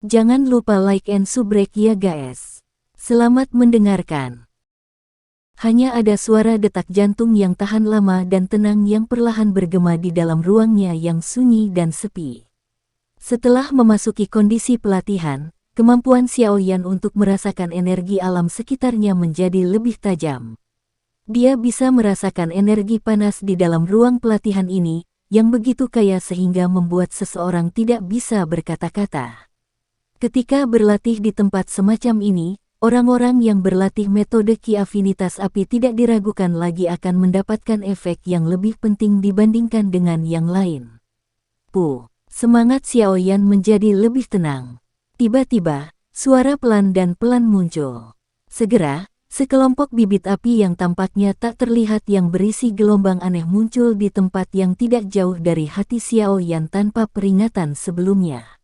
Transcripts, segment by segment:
Jangan lupa like and subscribe ya guys. Selamat mendengarkan. Hanya ada suara detak jantung yang tahan lama dan tenang yang perlahan bergema di dalam ruangnya yang sunyi dan sepi. Setelah memasuki kondisi pelatihan, kemampuan Xiaoyan untuk merasakan energi alam sekitarnya menjadi lebih tajam. Dia bisa merasakan energi panas di dalam ruang pelatihan ini, yang begitu kaya sehingga membuat seseorang tidak bisa berkata-kata. Ketika berlatih di tempat semacam ini, orang-orang yang berlatih metode Qi afinitas api tidak diragukan lagi akan mendapatkan efek yang lebih penting dibandingkan dengan yang lain. Semangat Xiaoyan menjadi lebih tenang. Tiba-tiba, suara pelan dan pelan muncul. Segera, sekelompok bibit api yang tampaknya tak terlihat yang berisi gelombang aneh muncul di tempat yang tidak jauh dari hati Xiaoyan tanpa peringatan sebelumnya.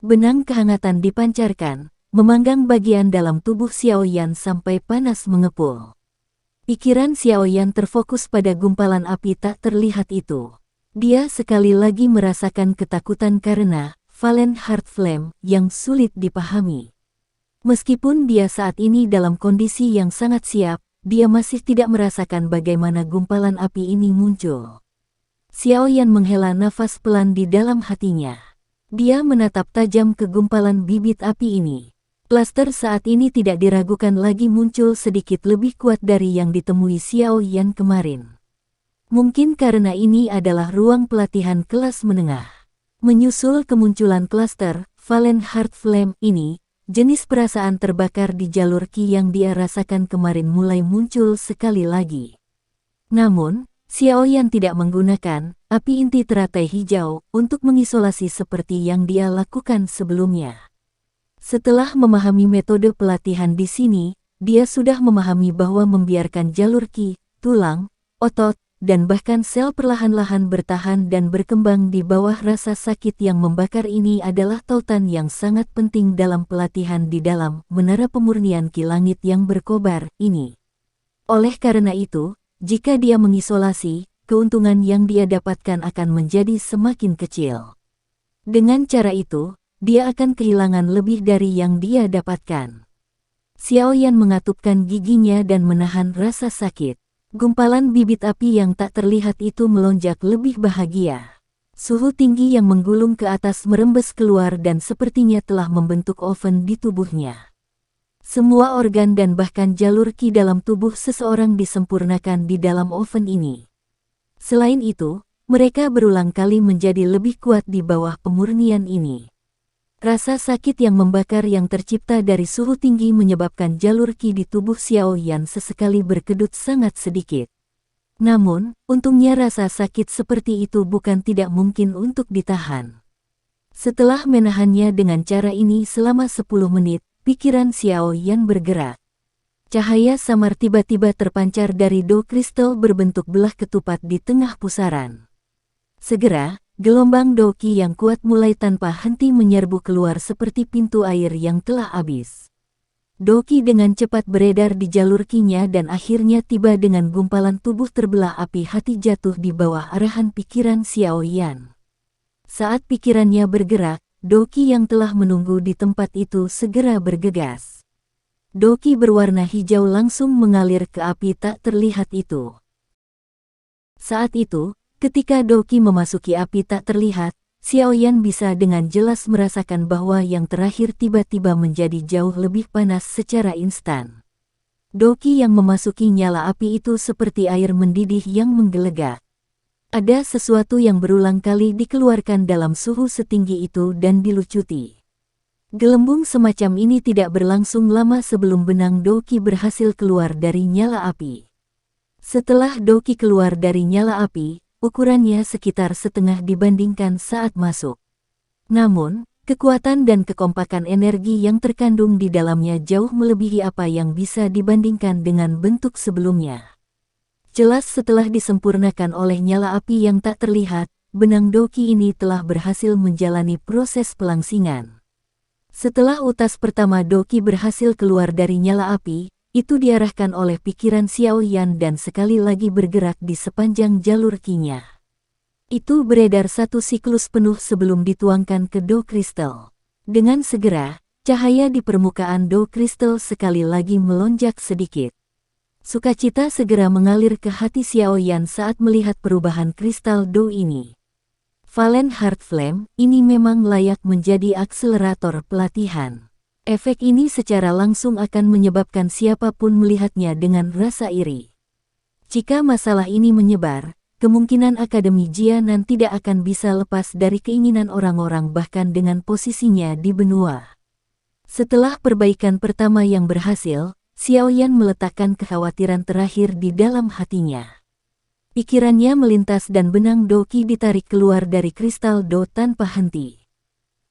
Benang kehangatan dipancarkan, memanggang bagian dalam tubuh Xiaoyan sampai panas mengepul. Pikiran Xiaoyan terfokus pada gumpalan api tak terlihat itu. Dia sekali lagi merasakan ketakutan karena Valen Heart Flame yang sulit dipahami. Meskipun dia saat ini dalam kondisi yang sangat siap, dia masih tidak merasakan bagaimana gumpalan api ini muncul. Xiaoyan menghela nafas pelan di dalam hatinya. Dia menatap tajam ke gumpalan bibit api ini. Klaster saat ini tidak diragukan lagi muncul sedikit lebih kuat dari yang ditemui Xiaoyan kemarin. Mungkin karena ini adalah ruang pelatihan kelas menengah. Menyusul kemunculan klaster Valen Heart Flame ini, jenis perasaan terbakar di jalur Qi yang dia rasakan kemarin mulai muncul sekali lagi. Namun, Xiaoyan tidak menggunakan api inti teratai hijau untuk mengisolasi seperti yang dia lakukan sebelumnya. Setelah memahami metode pelatihan di sini, dia sudah memahami bahwa membiarkan jalur Qi, tulang, otot, dan bahkan sel perlahan-lahan bertahan dan berkembang di bawah rasa sakit yang membakar ini adalah tautan yang sangat penting dalam pelatihan di dalam menara pemurnian Qi langit yang berkobar ini. Oleh karena itu, jika dia mengisolasi, keuntungan yang dia dapatkan akan menjadi semakin kecil. Dengan cara itu, dia akan kehilangan lebih dari yang dia dapatkan. Xiaoyan mengatupkan giginya dan menahan rasa sakit. Gumpalan bibit api yang tak terlihat itu melonjak lebih bahagia. Suhu tinggi yang menggulung ke atas merembes keluar dan sepertinya telah membentuk oven di tubuhnya. Semua organ dan bahkan jalur Qi dalam tubuh seseorang disempurnakan di dalam oven ini. Selain itu, mereka berulang kali menjadi lebih kuat di bawah pemurnian ini. Rasa sakit yang membakar yang tercipta dari suhu tinggi menyebabkan jalur Qi di tubuh Xiaoyan sesekali berkedut sangat sedikit. Namun, untungnya rasa sakit seperti itu bukan tidak mungkin untuk ditahan. Setelah menahannya dengan cara ini selama 10 menit, pikiran Xiaoyan bergerak. Cahaya samar tiba-tiba terpancar dari do kristal berbentuk belah ketupat di tengah pusaran. Segera, gelombang do Qi yang kuat mulai tanpa henti menyerbu keluar seperti pintu air yang telah habis. Do Qi dengan cepat beredar di jalur Qi-nya dan akhirnya tiba dengan gumpalan tubuh terbelah api hati jatuh di bawah arahan pikiran Xiaoyan. Saat pikirannya bergerak, do Qi yang telah menunggu di tempat itu segera bergegas. Do Qi berwarna hijau langsung mengalir ke api tak terlihat itu. Saat itu, ketika do Qi memasuki api tak terlihat, Xiaoyan bisa dengan jelas merasakan bahwa yang terakhir tiba-tiba menjadi jauh lebih panas secara instan. Do Qi yang memasuki nyala api itu seperti air mendidih yang menggelegak. Ada sesuatu yang berulang kali dikeluarkan dalam suhu setinggi itu dan dilucuti. Gelembung semacam ini tidak berlangsung lama sebelum benang do Qi berhasil keluar dari nyala api. Setelah do Qi keluar dari nyala api, ukurannya sekitar setengah dibandingkan saat masuk. Namun, kekuatan dan kekompakan energi yang terkandung di dalamnya jauh melebihi apa yang bisa dibandingkan dengan bentuk sebelumnya. Jelas setelah disempurnakan oleh nyala api yang tak terlihat, benang do Qi ini telah berhasil menjalani proses pelangsingan. Setelah utas pertama do Qi berhasil keluar dari nyala api, itu diarahkan oleh pikiran Xiaoyan dan sekali lagi bergerak di sepanjang jalur Qi-nya. Itu beredar satu siklus penuh sebelum dituangkan ke do kristal. Dengan segera, cahaya di permukaan Do kristal sekali lagi melonjak sedikit. Sukacita segera mengalir ke hati Xiaoyan saat melihat perubahan kristal Do ini. Valen Heart Flame ini memang layak menjadi akselerator pelatihan. Efek ini secara langsung akan menyebabkan siapapun melihatnya dengan rasa iri. Jika masalah ini menyebar, kemungkinan Akademi Jianan tidak akan bisa lepas dari keinginan orang-orang bahkan dengan posisinya di benua. Setelah perbaikan pertama yang berhasil, Xiaoyan meletakkan kekhawatiran terakhir di dalam hatinya. Pikirannya melintas dan benang Do Qi ditarik keluar dari kristal Do tanpa henti.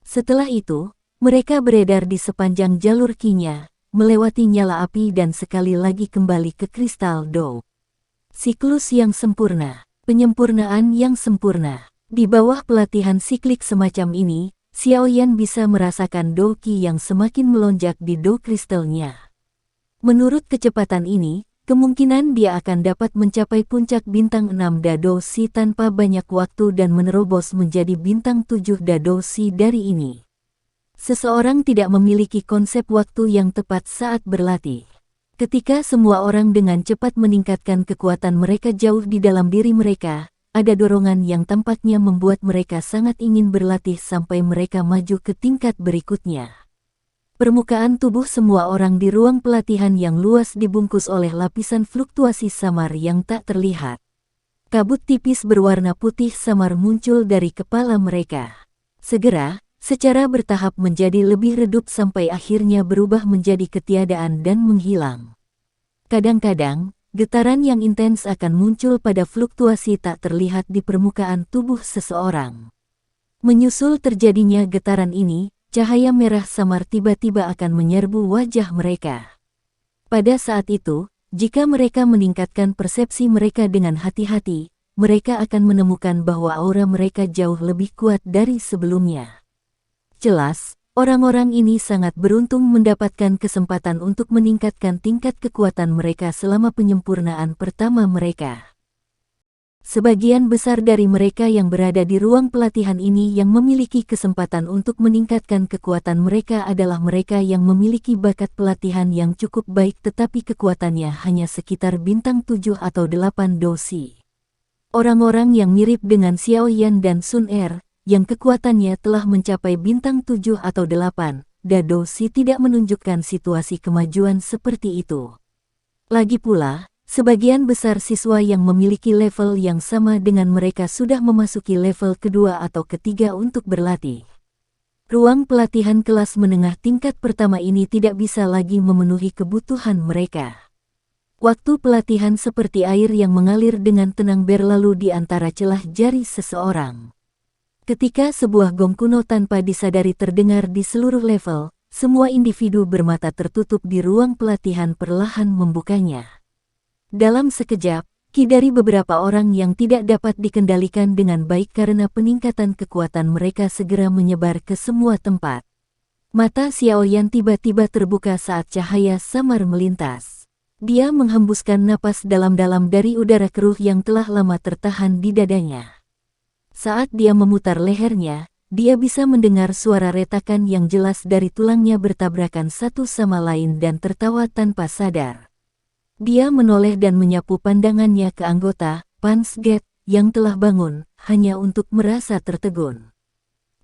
Setelah itu, mereka beredar di sepanjang jalur Qi-nya, melewati nyala api dan sekali lagi kembali ke kristal Do. Siklus yang sempurna. Penyempurnaan yang sempurna. Di bawah pelatihan siklik semacam ini, Xiaoyan bisa merasakan Do Qi yang semakin melonjak di Do kristalnya. Menurut kecepatan ini, kemungkinan dia akan dapat mencapai puncak bintang 6 Dado Si tanpa banyak waktu dan menerobos menjadi bintang 7 Dado Si dari ini. Seseorang tidak memiliki konsep waktu yang tepat saat berlatih. Ketika semua orang dengan cepat meningkatkan kekuatan mereka jauh di dalam diri mereka, ada dorongan yang tampaknya membuat mereka sangat ingin berlatih sampai mereka maju ke tingkat berikutnya. Permukaan tubuh semua orang di ruang pelatihan yang luas dibungkus oleh lapisan fluktuasi samar yang tak terlihat. Kabut tipis berwarna putih samar muncul dari kepala mereka. Segera, secara bertahap menjadi lebih redup sampai akhirnya berubah menjadi ketiadaan dan menghilang. Kadang-kadang, getaran yang intens akan muncul pada fluktuasi tak terlihat di permukaan tubuh seseorang. Menyusul terjadinya getaran ini, cahaya merah samar tiba-tiba akan menyerbu wajah mereka. Pada saat itu, jika mereka meningkatkan persepsi mereka dengan hati-hati, mereka akan menemukan bahwa aura mereka jauh lebih kuat dari sebelumnya. Jelas, orang-orang ini sangat beruntung mendapatkan kesempatan untuk meningkatkan tingkat kekuatan mereka selama penyempurnaan pertama mereka. Sebagian besar dari mereka yang berada di ruang pelatihan ini yang memiliki kesempatan untuk meningkatkan kekuatan mereka adalah mereka yang memiliki bakat pelatihan yang cukup baik tetapi kekuatannya hanya sekitar bintang 7 atau 8 dosi. Orang-orang yang mirip dengan Xiaoyan dan Sun Er, yang kekuatannya telah mencapai bintang 7 atau 8, dosi tidak menunjukkan situasi kemajuan seperti itu. Lagi pula, sebagian besar siswa yang memiliki level yang sama dengan mereka sudah memasuki level kedua atau ketiga untuk berlatih. Ruang pelatihan kelas menengah tingkat pertama ini tidak bisa lagi memenuhi kebutuhan mereka. Waktu pelatihan seperti air yang mengalir dengan tenang berlalu di antara celah jari seseorang. Ketika sebuah gong kuno tanpa disadari terdengar di seluruh level, semua individu bermata tertutup di ruang pelatihan perlahan membukanya. Dalam sekejap, ki dari beberapa orang yang tidak dapat dikendalikan dengan baik karena peningkatan kekuatan mereka segera menyebar ke semua tempat. Mata Xiaoyan tiba-tiba terbuka saat cahaya samar melintas. Dia menghembuskan napas dalam-dalam dari udara keruh yang telah lama tertahan di dadanya. Saat dia memutar lehernya, dia bisa mendengar suara retakan yang jelas dari tulangnya bertabrakan satu sama lain dan tertawa tanpa sadar. Dia menoleh dan menyapu pandangannya ke anggota Pans Gate yang telah bangun, hanya untuk merasa tertegun.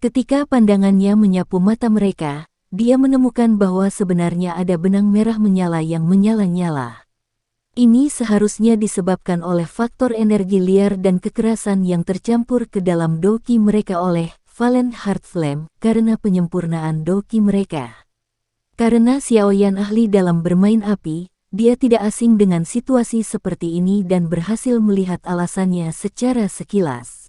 Ketika pandangannya menyapu mata mereka, dia menemukan bahwa sebenarnya ada benang merah menyala yang menyala-nyala. Ini seharusnya disebabkan oleh faktor energi liar dan kekerasan yang tercampur ke dalam Do Qi mereka oleh Valen Heart Flame karena penyempurnaan Do Qi mereka. Karena Xiaoyan ahli dalam bermain api, dia tidak asing dengan situasi seperti ini dan berhasil melihat alasannya secara sekilas.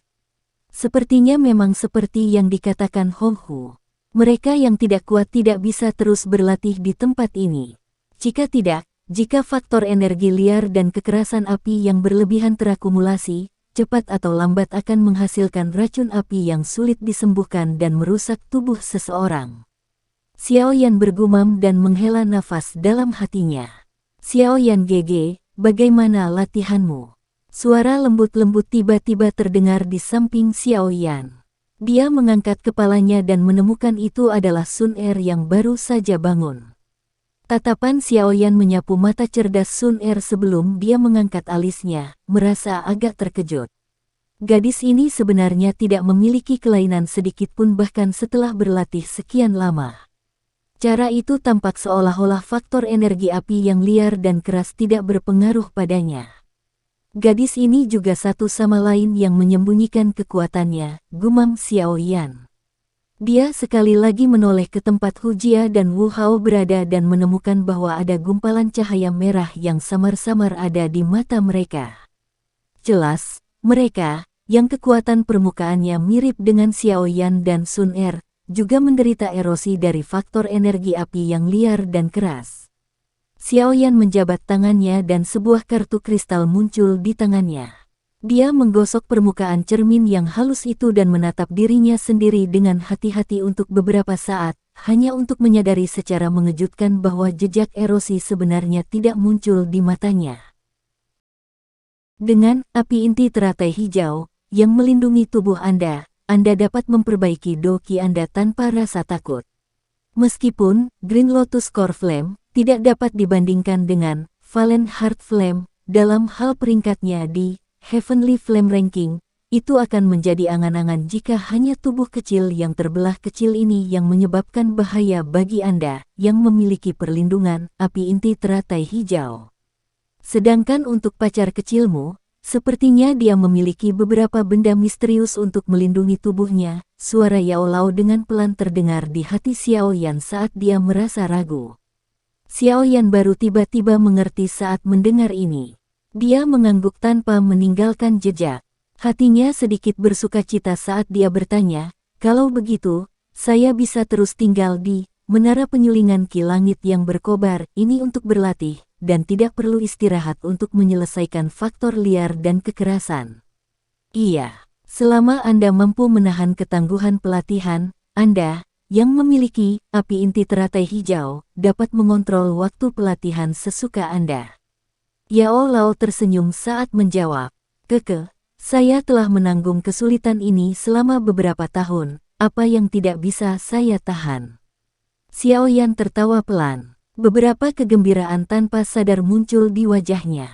Sepertinya memang seperti yang dikatakan Hong Hu. Mereka yang tidak kuat tidak bisa terus berlatih di tempat ini. Jika faktor energi liar dan kekerasan api yang berlebihan terakumulasi, cepat atau lambat akan menghasilkan racun api yang sulit disembuhkan dan merusak tubuh seseorang. Xiaoyan bergumam dan menghela nafas dalam hatinya. Xiaoyan GG, bagaimana latihanmu? Suara lembut-lembut tiba-tiba terdengar di samping Xiaoyan. Dia mengangkat kepalanya dan menemukan itu adalah Sun Er yang baru saja bangun. Tatapan Xiaoyan menyapu mata cerdas Sun Er sebelum dia mengangkat alisnya, merasa agak terkejut. Gadis ini sebenarnya tidak memiliki kelainan sedikitpun bahkan setelah berlatih sekian lama. Cara itu tampak seolah-olah faktor energi api yang liar dan keras tidak berpengaruh padanya. Gadis ini juga satu sama lain yang menyembunyikan kekuatannya, gumam Xiaoyan. Dia sekali lagi menoleh ke tempat Hu Jia dan Wu Hao berada dan menemukan bahwa ada gumpalan cahaya merah yang samar-samar ada di mata mereka. Jelas, mereka, yang kekuatan permukaannya mirip dengan Xiaoyan dan Sun Er, juga menderita erosi dari faktor energi api yang liar dan keras. Xiaoyan menjabat tangannya dan sebuah kartu kristal muncul di tangannya. Dia menggosok permukaan cermin yang halus itu dan menatap dirinya sendiri dengan hati-hati untuk beberapa saat, hanya untuk menyadari secara mengejutkan bahwa jejak erosi sebenarnya tidak muncul di matanya. Dengan api inti teratai hijau yang melindungi tubuh Anda dapat memperbaiki doki Anda tanpa rasa takut. Meskipun Green Lotus Core Flame tidak dapat dibandingkan dengan Valen Heart Flame dalam hal peringkatnya di Heavenly Flame Ranking, itu akan menjadi angan-angan jika hanya tubuh kecil yang terbelah kecil ini yang menyebabkan bahaya bagi Anda yang memiliki perlindungan api inti teratai hijau. Sedangkan untuk pacar kecilmu, sepertinya dia memiliki beberapa benda misterius untuk melindungi tubuhnya. Suara Yao Lao dengan pelan terdengar di hati Xiaoyan saat dia merasa ragu. Xiaoyan baru tiba-tiba mengerti saat mendengar ini. Dia mengangguk tanpa meninggalkan jejak. Hatinya sedikit bersukacita saat dia bertanya, "Kalau begitu, saya bisa terus tinggal di menara penyulingan Ki Langit yang berkobar ini untuk berlatih, dan tidak perlu istirahat untuk menyelesaikan faktor liar dan kekerasan." Iya, selama Anda mampu menahan ketangguhan pelatihan, Anda yang memiliki api inti teratai hijau dapat mengontrol waktu pelatihan sesuka Anda. Yao Lao tersenyum saat menjawab, "Keke, saya telah menanggung kesulitan ini selama beberapa tahun, apa yang tidak bisa saya tahan?" Xiaoyan tertawa pelan. Beberapa kegembiraan tanpa sadar muncul di wajahnya.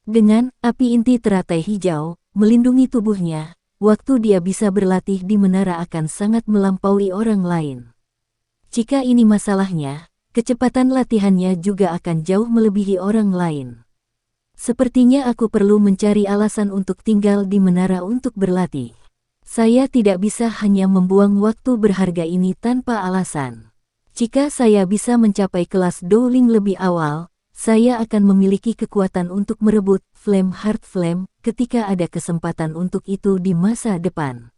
Dengan api inti teratai hijau melindungi tubuhnya, waktu dia bisa berlatih di menara akan sangat melampaui orang lain. Jika ini masalahnya, kecepatan latihannya juga akan jauh melebihi orang lain. Sepertinya aku perlu mencari alasan untuk tinggal di menara untuk berlatih. Saya tidak bisa hanya membuang waktu berharga ini tanpa alasan. Jika saya bisa mencapai kelas Dowling lebih awal, saya akan memiliki kekuatan untuk merebut Flame Heart Flame ketika ada kesempatan untuk itu di masa depan.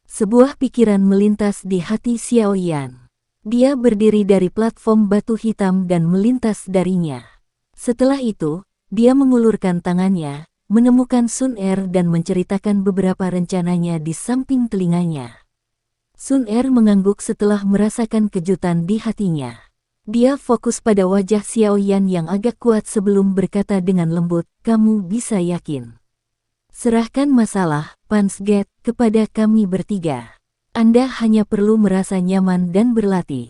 Sebuah pikiran melintas di hati Xiaoyan. Dia berdiri dari platform batu hitam dan melintas darinya. Setelah itu, dia mengulurkan tangannya, menemukan Sun Er dan menceritakan beberapa rencananya di samping telinganya. Sun Er mengangguk setelah merasakan kejutan di hatinya. Dia fokus pada wajah Xiaoyan yang agak kuat sebelum berkata dengan lembut, "Kamu bisa yakin. Serahkan masalah, Pansget, kepada kami bertiga. Anda hanya perlu merasa nyaman dan berlatih."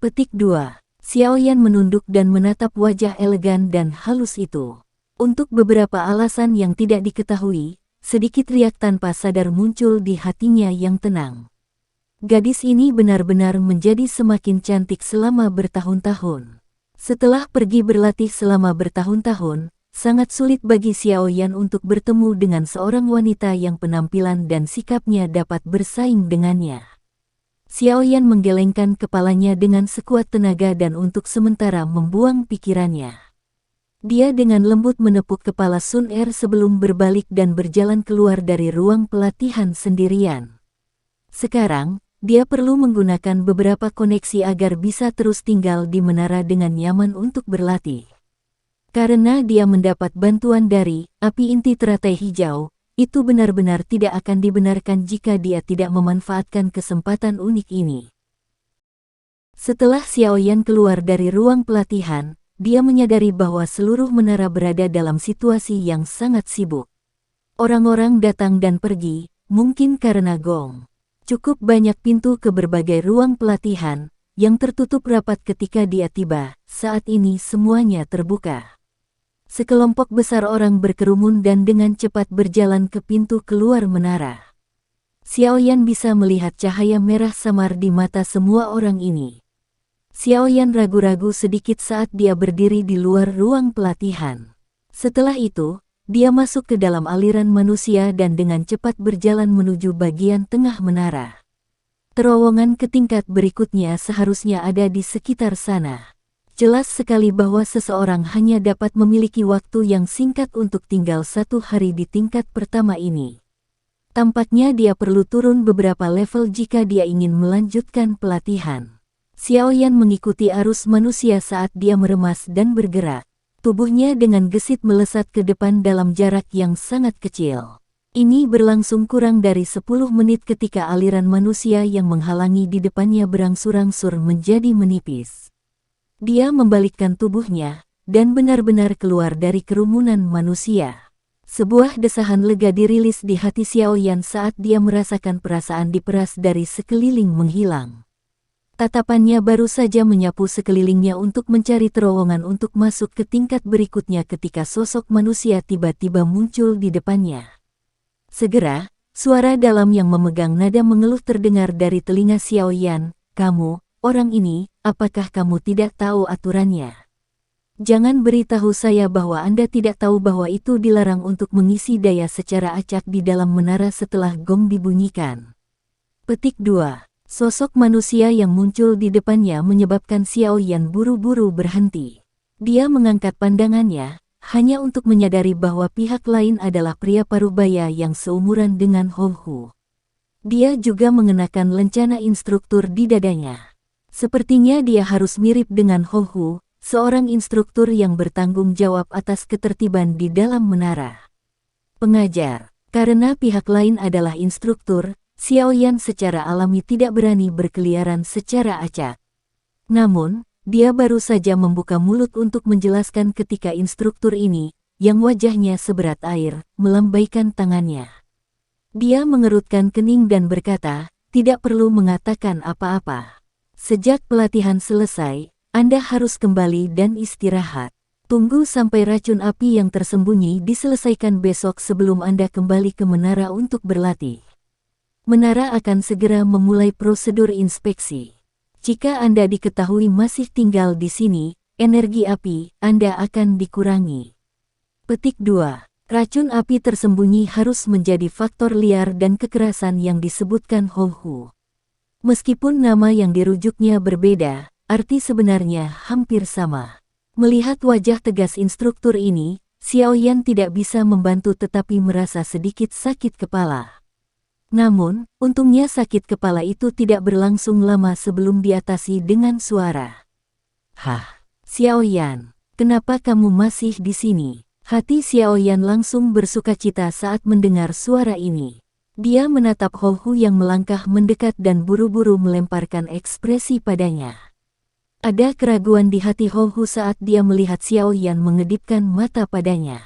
Petik 2. Xiaoyan menunduk dan menatap wajah elegan dan halus itu. Untuk beberapa alasan yang tidak diketahui, sedikit riak tanpa sadar muncul di hatinya yang tenang. Gadis ini benar-benar menjadi semakin cantik selama bertahun-tahun. Setelah pergi berlatih selama bertahun-tahun, sangat sulit bagi Xiaoyan untuk bertemu dengan seorang wanita yang penampilan dan sikapnya dapat bersaing dengannya. Xiaoyan menggelengkan kepalanya dengan sekuat tenaga dan untuk sementara membuang pikirannya. Dia dengan lembut menepuk kepala Sun Er sebelum berbalik dan berjalan keluar dari ruang pelatihan sendirian. Sekarang, dia perlu menggunakan beberapa koneksi agar bisa terus tinggal di menara dengan nyaman untuk berlatih. Karena dia mendapat bantuan dari api inti teratai hijau, itu benar-benar tidak akan dibenarkan jika dia tidak memanfaatkan kesempatan unik ini. Setelah Xiaoyan keluar dari ruang pelatihan, dia menyadari bahwa seluruh menara berada dalam situasi yang sangat sibuk. Orang-orang datang dan pergi, mungkin karena gong. Cukup banyak pintu ke berbagai ruang pelatihan, yang tertutup rapat ketika dia tiba. Saat ini semuanya terbuka. Sekelompok besar orang berkerumun dan dengan cepat berjalan ke pintu keluar menara. Xiaoyan bisa melihat cahaya merah samar di mata semua orang ini. Xiaoyan ragu-ragu sedikit saat dia berdiri di luar ruang pelatihan. Setelah itu, dia masuk ke dalam aliran manusia dan dengan cepat berjalan menuju bagian tengah menara. Terowongan ke tingkat berikutnya seharusnya ada di sekitar sana. Jelas sekali bahwa seseorang hanya dapat memiliki waktu yang singkat untuk tinggal 1 hari di tingkat pertama ini. Tampaknya dia perlu turun beberapa level jika dia ingin melanjutkan pelatihan. Xiaoyan mengikuti arus manusia saat dia meremas dan bergerak. Tubuhnya dengan gesit melesat ke depan dalam jarak yang sangat kecil. Ini berlangsung kurang dari 10 menit ketika aliran manusia yang menghalangi di depannya berangsur-angsur menjadi menipis. Dia membalikkan tubuhnya dan benar-benar keluar dari kerumunan manusia. Sebuah desahan lega dirilis di hati Xiaoyan saat dia merasakan perasaan diperas dari sekeliling menghilang. Tatapannya baru saja menyapu sekelilingnya untuk mencari terowongan untuk masuk ke tingkat berikutnya ketika sosok manusia tiba-tiba muncul di depannya. Segera, suara dalam yang memegang nada mengeluh terdengar dari telinga Xiaoyan, "Kamu, orang ini, apakah kamu tidak tahu aturannya? Jangan beritahu saya bahwa Anda tidak tahu bahwa itu dilarang untuk mengisi daya secara acak di dalam menara setelah gong dibunyikan." Petik 2. Sosok manusia yang muncul di depannya menyebabkan Xiaoyan buru-buru berhenti. Dia mengangkat pandangannya, hanya untuk menyadari bahwa pihak lain adalah pria parubaya yang seumuran dengan Hou. Dia juga mengenakan lencana instruktur di dadanya. Sepertinya dia harus mirip dengan Hou, seorang instruktur yang bertanggung jawab atas ketertiban di dalam menara. Pengajar. Karena pihak lain adalah instruktur, Xiaoyan secara alami tidak berani berkeliaran secara acak. Namun, dia baru saja membuka mulut untuk menjelaskan ketika instruktur ini, yang wajahnya seberat air, melambaikan tangannya. Dia mengerutkan kening dan berkata, "Tidak perlu mengatakan apa-apa. Sejak pelatihan selesai, Anda harus kembali dan istirahat. Tunggu sampai racun api yang tersembunyi diselesaikan besok sebelum Anda kembali ke menara untuk berlatih. Menara akan segera memulai prosedur inspeksi. Jika Anda diketahui masih tinggal di sini, energi api Anda akan dikurangi." Petik 2. Racun api tersembunyi harus menjadi faktor liar dan kekerasan yang disebutkan Hou. Meskipun nama yang dirujuknya berbeda, arti sebenarnya hampir sama. Melihat wajah tegas instruktur ini, Xiaoyan tidak bisa membantu tetapi merasa sedikit sakit kepala. Namun, untungnya sakit kepala itu tidak berlangsung lama sebelum diatasi dengan suara. "Hah, Xiaoyan, kenapa kamu masih di sini?" Hati Xiaoyan langsung bersukacita saat mendengar suara ini. Dia menatap Hou yang melangkah mendekat dan buru-buru melemparkan ekspresi padanya. Ada keraguan di hati Hou saat dia melihat Xiaoyan mengedipkan mata padanya.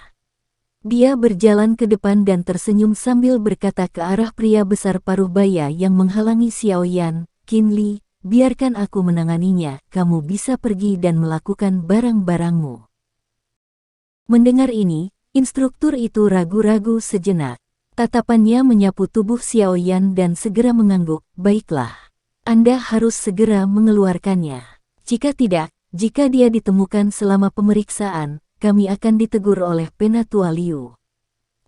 Dia berjalan ke depan dan tersenyum sambil berkata ke arah pria besar parubaya yang menghalangi Xiaoyan, "Qin Li, biarkan aku menanganinya, kamu bisa pergi dan melakukan barang-barangmu." Mendengar ini, instruktur itu ragu-ragu sejenak. Tatapannya menyapu tubuh Xiaoyan dan segera mengangguk, "Baiklah. Anda harus segera mengeluarkannya. Jika tidak, jika dia ditemukan selama pemeriksaan, kami akan ditegur oleh Penatua Liu."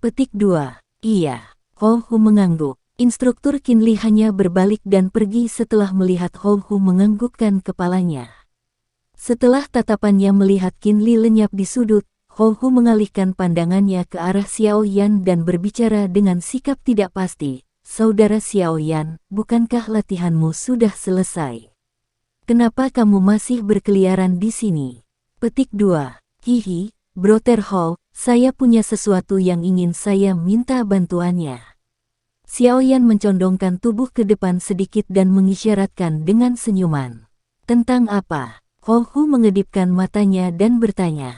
Petik 2. Iya. Hou mengangguk. Instruktur Qin Li hanya berbalik dan pergi setelah melihat Hou menganggukkan kepalanya. Setelah tatapannya melihat Qin Li lenyap di sudut, Hou mengalihkan pandangannya ke arah Xiaoyan dan berbicara dengan sikap tidak pasti, "Saudara Xiaoyan, bukankah latihanmu sudah selesai? Kenapa kamu masih berkeliaran di sini?" Petik 2. Hihi, Brother Hou, saya punya sesuatu yang ingin saya minta bantuannya. Xiaoyan mencondongkan tubuh ke depan sedikit dan mengisyaratkan dengan senyuman. "Tentang apa?" Hou mengedipkan matanya dan bertanya.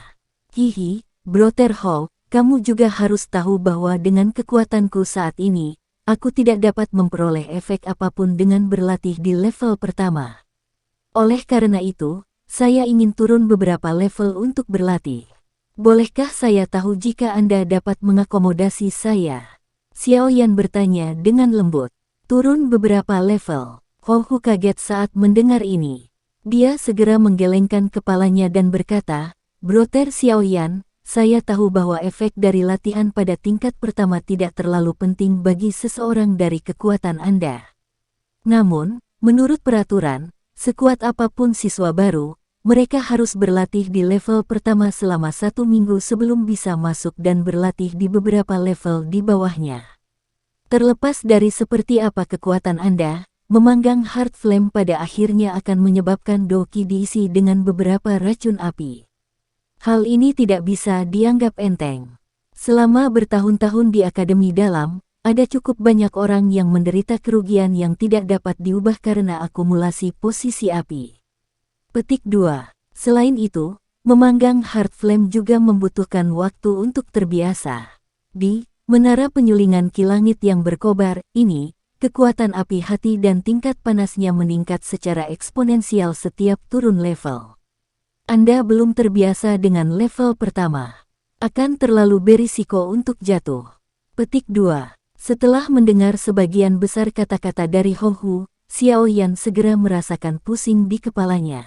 "Hihi, Brother Hou, kamu juga harus tahu bahwa dengan kekuatanku saat ini, aku tidak dapat memperoleh efek apapun dengan berlatih di level pertama. Oleh karena itu, saya ingin turun beberapa level untuk berlatih. Bolehkah saya tahu jika Anda dapat mengakomodasi saya? Xiao Yan bertanya dengan lembut. Turun beberapa level. Hou kaget saat mendengar ini. Dia segera menggelengkan kepalanya dan berkata, Brother Xiao Yan, saya tahu bahwa efek dari latihan pada tingkat pertama tidak terlalu penting bagi seseorang dari kekuatan Anda. Namun, menurut peraturan, sekuat apapun siswa baru, mereka harus berlatih di level pertama selama 1 minggu sebelum bisa masuk dan berlatih di beberapa level di bawahnya. Terlepas dari seperti apa kekuatan Anda, memanggang Heart Flame pada akhirnya akan menyebabkan doki diisi dengan beberapa racun api. Hal ini tidak bisa dianggap enteng. Selama bertahun-tahun di Akademi Dalam, ada cukup banyak orang yang menderita kerugian yang tidak dapat diubah karena akumulasi posisi api. Petik 2. Selain itu, memanggang Heart Flame juga membutuhkan waktu untuk terbiasa. Di menara penyulingan kilangit yang berkobar ini, kekuatan api hati dan tingkat panasnya meningkat secara eksponensial setiap turun level. Anda belum terbiasa dengan level pertama. Akan terlalu berisiko untuk jatuh. Petik 2. Setelah mendengar sebagian besar kata-kata dari Hou, Xiao Yan segera merasakan pusing di kepalanya.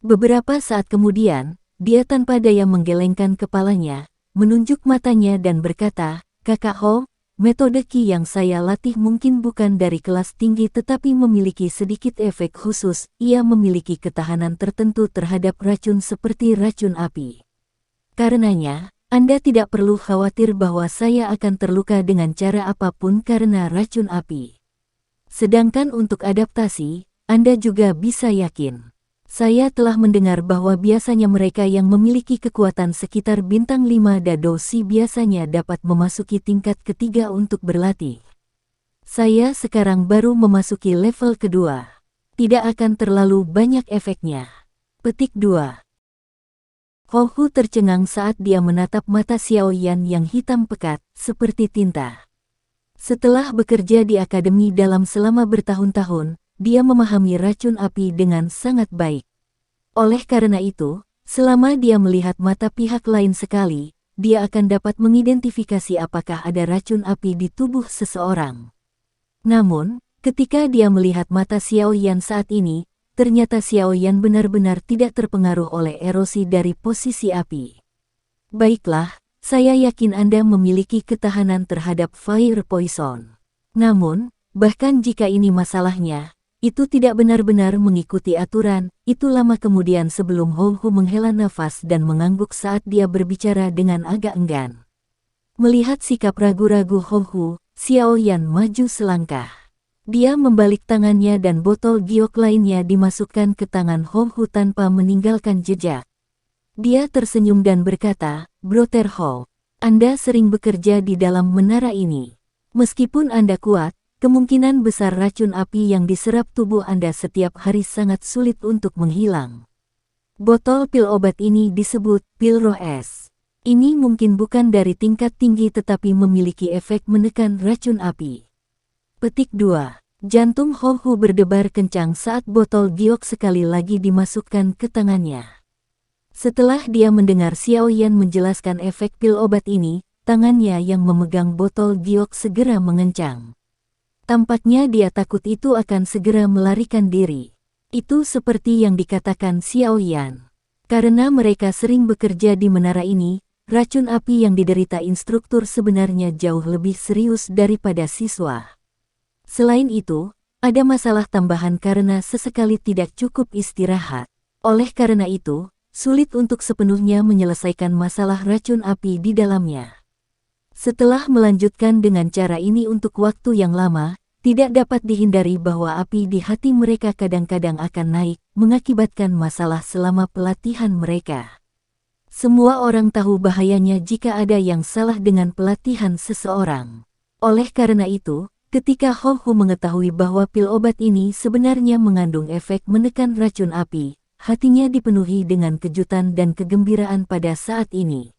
Beberapa saat kemudian, dia tanpa daya menggelengkan kepalanya, menunjuk matanya dan berkata, Kakak Hou, metode Qi yang saya latih mungkin bukan dari kelas tinggi tetapi memiliki sedikit efek khusus, ia memiliki ketahanan tertentu terhadap racun seperti racun api. Karenanya, Anda tidak perlu khawatir bahwa saya akan terluka dengan cara apapun karena racun api. Sedangkan untuk adaptasi, Anda juga bisa yakin. Saya telah mendengar bahwa biasanya mereka yang memiliki kekuatan sekitar bintang 5 Dadoshi biasanya dapat memasuki tingkat ketiga untuk berlatih. Saya sekarang baru memasuki level kedua. Tidak akan terlalu banyak efeknya. Petik 2. Hou tercengang saat dia menatap mata Xiao Yan yang hitam pekat, seperti tinta. Setelah bekerja di Akademi Dalam selama bertahun-tahun, dia memahami racun api dengan sangat baik. Oleh karena itu, selama dia melihat mata pihak lain sekali, dia akan dapat mengidentifikasi apakah ada racun api di tubuh seseorang. Namun, ketika dia melihat mata Xiao Yan saat ini, ternyata Xiao Yan benar-benar tidak terpengaruh oleh erosi dari posisi api. Baiklah, saya yakin Anda memiliki ketahanan terhadap fire poison. Namun, bahkan jika ini masalahnya, itu tidak benar-benar mengikuti aturan. Itu lama kemudian sebelum Hou menghela nafas dan mengangguk saat dia berbicara dengan agak enggan. Melihat sikap ragu-ragu Hou, Xiao Yan maju selangkah. Dia membalik tangannya dan botol giok lainnya dimasukkan ke tangan Hou tanpa meninggalkan jejak. Dia tersenyum dan berkata, Brother Hou, Anda sering bekerja di dalam menara ini. Meskipun Anda kuat, kemungkinan besar racun api yang diserap tubuh Anda setiap hari sangat sulit untuk menghilang. Botol pil obat ini disebut pil roh es. Ini mungkin bukan dari tingkat tinggi tetapi memiliki efek menekan racun api. Petik 2. Jantung Hou berdebar kencang saat botol giok sekali lagi dimasukkan ke tangannya. Setelah dia mendengar Xiao Yan menjelaskan efek pil obat ini, tangannya yang memegang botol giok segera mengencang. Tampaknya dia takut itu akan segera melarikan diri. Itu seperti yang dikatakan Xiao Yan. Karena mereka sering bekerja di menara ini, racun api yang diderita instruktur sebenarnya jauh lebih serius daripada siswa. Selain itu, ada masalah tambahan karena sesekali tidak cukup istirahat. Oleh karena itu, sulit untuk sepenuhnya menyelesaikan masalah racun api di dalamnya. Setelah melanjutkan dengan cara ini untuk waktu yang lama, tidak dapat dihindari bahwa api di hati mereka kadang-kadang akan naik, mengakibatkan masalah selama pelatihan mereka. Semua orang tahu bahayanya jika ada yang salah dengan pelatihan seseorang. Oleh karena itu, ketika Hou mengetahui bahwa pil obat ini sebenarnya mengandung efek menekan racun api, hatinya dipenuhi dengan kejutan dan kegembiraan pada saat ini.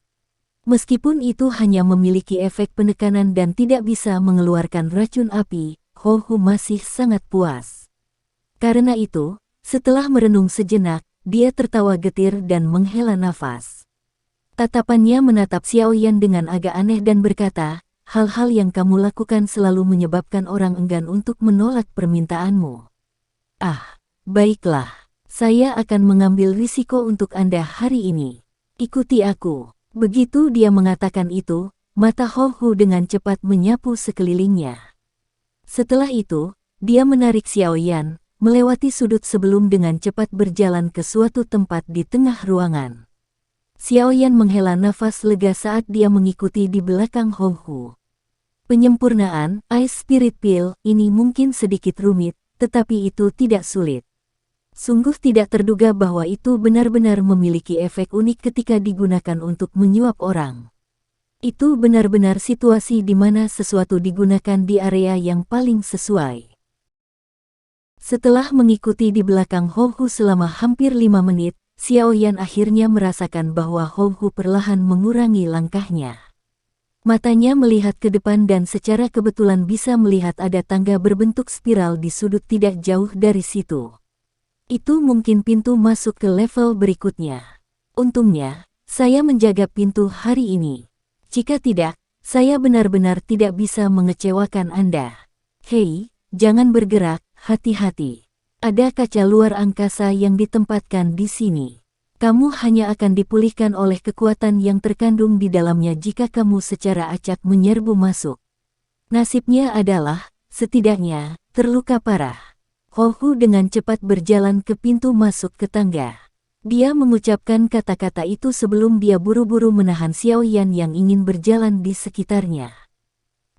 Meskipun itu hanya memiliki efek penekanan dan tidak bisa mengeluarkan racun api, Ho Hu masih sangat puas. Karena itu, setelah merenung sejenak, dia tertawa getir dan menghela nafas. Tatapannya menatap Xiao Yan dengan agak aneh dan berkata, hal-hal yang kamu lakukan selalu menyebabkan orang enggan untuk menolak permintaanmu. Ah, baiklah. Saya akan mengambil risiko untuk Anda hari ini. Ikuti aku. Begitu dia mengatakan itu, mata Ho Hu dengan cepat menyapu sekelilingnya. Setelah itu, dia menarik Xiao Yan, melewati sudut sebelum dengan cepat berjalan ke suatu tempat di tengah ruangan. Xiao Yan menghela nafas lega saat dia mengikuti di belakang Ho Hu. Penyempurnaan Ice Spirit Pill ini mungkin sedikit rumit, tetapi itu tidak sulit. Sungguh tidak terduga bahwa itu benar-benar memiliki efek unik ketika digunakan untuk menyuap orang. Itu benar-benar situasi di mana sesuatu digunakan di area yang paling sesuai. Setelah mengikuti di belakang Ho Hu selama hampir 5 menit, Xiao Yan akhirnya merasakan bahwa Ho Hu perlahan mengurangi langkahnya. Matanya melihat ke depan dan secara kebetulan bisa melihat ada tangga berbentuk spiral di sudut tidak jauh dari situ. Itu mungkin pintu masuk ke level berikutnya. Untungnya, saya menjaga pintu hari ini. Jika tidak, saya benar-benar tidak bisa mengecewakan Anda. Hei, jangan bergerak, hati-hati. Ada kaca luar angkasa yang ditempatkan di sini. Kamu hanya akan dipulihkan oleh kekuatan yang terkandung di dalamnya jika kamu secara acak menyerbu masuk. Nasibnya adalah, setidaknya, terluka parah. Ho Hu dengan cepat berjalan ke pintu masuk ke tangga. Dia mengucapkan kata-kata itu sebelum dia buru-buru menahan Xiao Yan yang ingin berjalan di sekitarnya.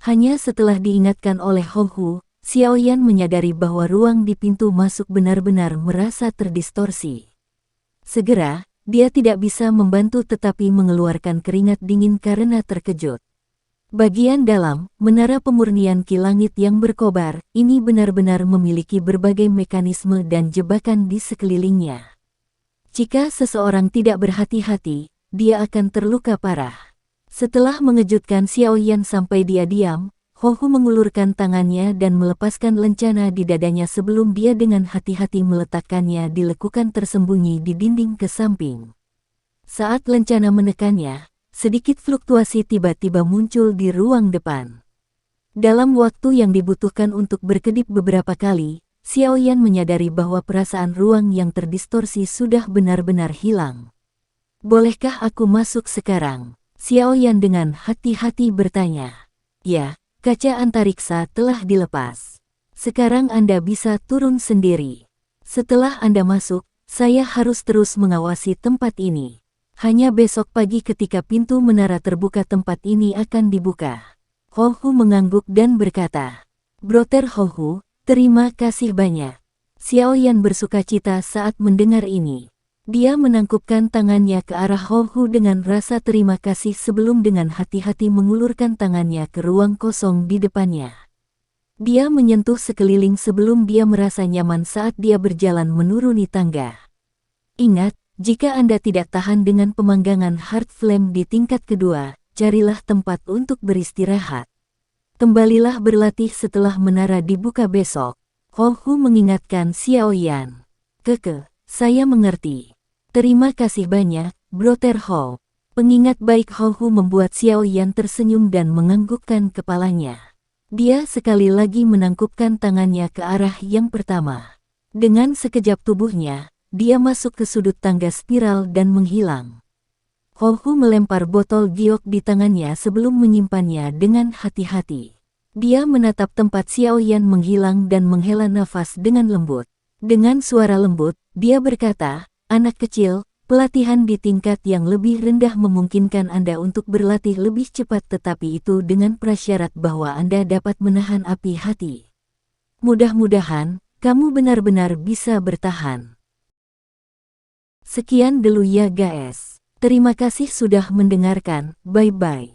Hanya setelah diingatkan oleh Ho Hu, Xiao Yan menyadari bahwa ruang di pintu masuk benar-benar merasa terdistorsi. Segera, dia tidak bisa membantu tetapi mengeluarkan keringat dingin karena terkejut. Bagian dalam, menara pemurnian Ki Langit yang berkobar, ini benar-benar memiliki berbagai mekanisme dan jebakan di sekelilingnya. Jika seseorang tidak berhati-hati, dia akan terluka parah. Setelah mengejutkan Xiao Yan sampai dia diam, Ho Hu mengulurkan tangannya dan melepaskan lencana di dadanya sebelum dia dengan hati-hati meletakkannya di lekukan tersembunyi di dinding ke samping. Saat lencana menekannya, sedikit fluktuasi tiba-tiba muncul di ruang depan. Dalam waktu yang dibutuhkan untuk berkedip beberapa kali, Xiao Yan menyadari bahwa perasaan ruang yang terdistorsi sudah benar-benar hilang. Bolehkah aku masuk sekarang? Xiao Yan dengan hati-hati bertanya. Ya, kaca antariksa telah dilepas. Sekarang Anda bisa turun sendiri. Setelah Anda masuk, saya harus terus mengawasi tempat ini. Hanya besok pagi ketika pintu menara terbuka tempat ini akan dibuka. Ho Hu mengangguk dan berkata, Brother Ho Hu, terima kasih banyak. Xiao Yan bersukacita saat mendengar ini. Dia menangkupkan tangannya ke arah Ho Hu dengan rasa terima kasih sebelum dengan hati-hati mengulurkan tangannya ke ruang kosong di depannya. Dia menyentuh sekeliling sebelum dia merasa nyaman saat dia berjalan menuruni tangga. Ingat, jika Anda tidak tahan dengan pemanggangan Heart Flame di tingkat kedua, carilah tempat untuk beristirahat. Kembalilah berlatih setelah menara dibuka besok. Ho Hu mengingatkan Xiao Yan. Saya mengerti. Terima kasih banyak, Brother Ho. Pengingat baik Ho Hu membuat Xiao Yan tersenyum dan menganggukkan kepalanya. Dia sekali lagi menangkupkan tangannya ke arah yang pertama. Dengan sekejap tubuhnya, dia masuk ke sudut tangga spiral dan menghilang. Ho Hu melempar botol giok di tangannya sebelum menyimpannya dengan hati-hati. Dia menatap tempat Xiao Yan menghilang dan menghela nafas dengan lembut. Dengan suara lembut, dia berkata, anak kecil, pelatihan di tingkat yang lebih rendah memungkinkan Anda untuk berlatih lebih cepat tetapi itu dengan prasyarat bahwa Anda dapat menahan api hati. Mudah-mudahan, kamu benar-benar bisa bertahan. Sekian dulu ya guys. Terima kasih sudah mendengarkan, bye-bye.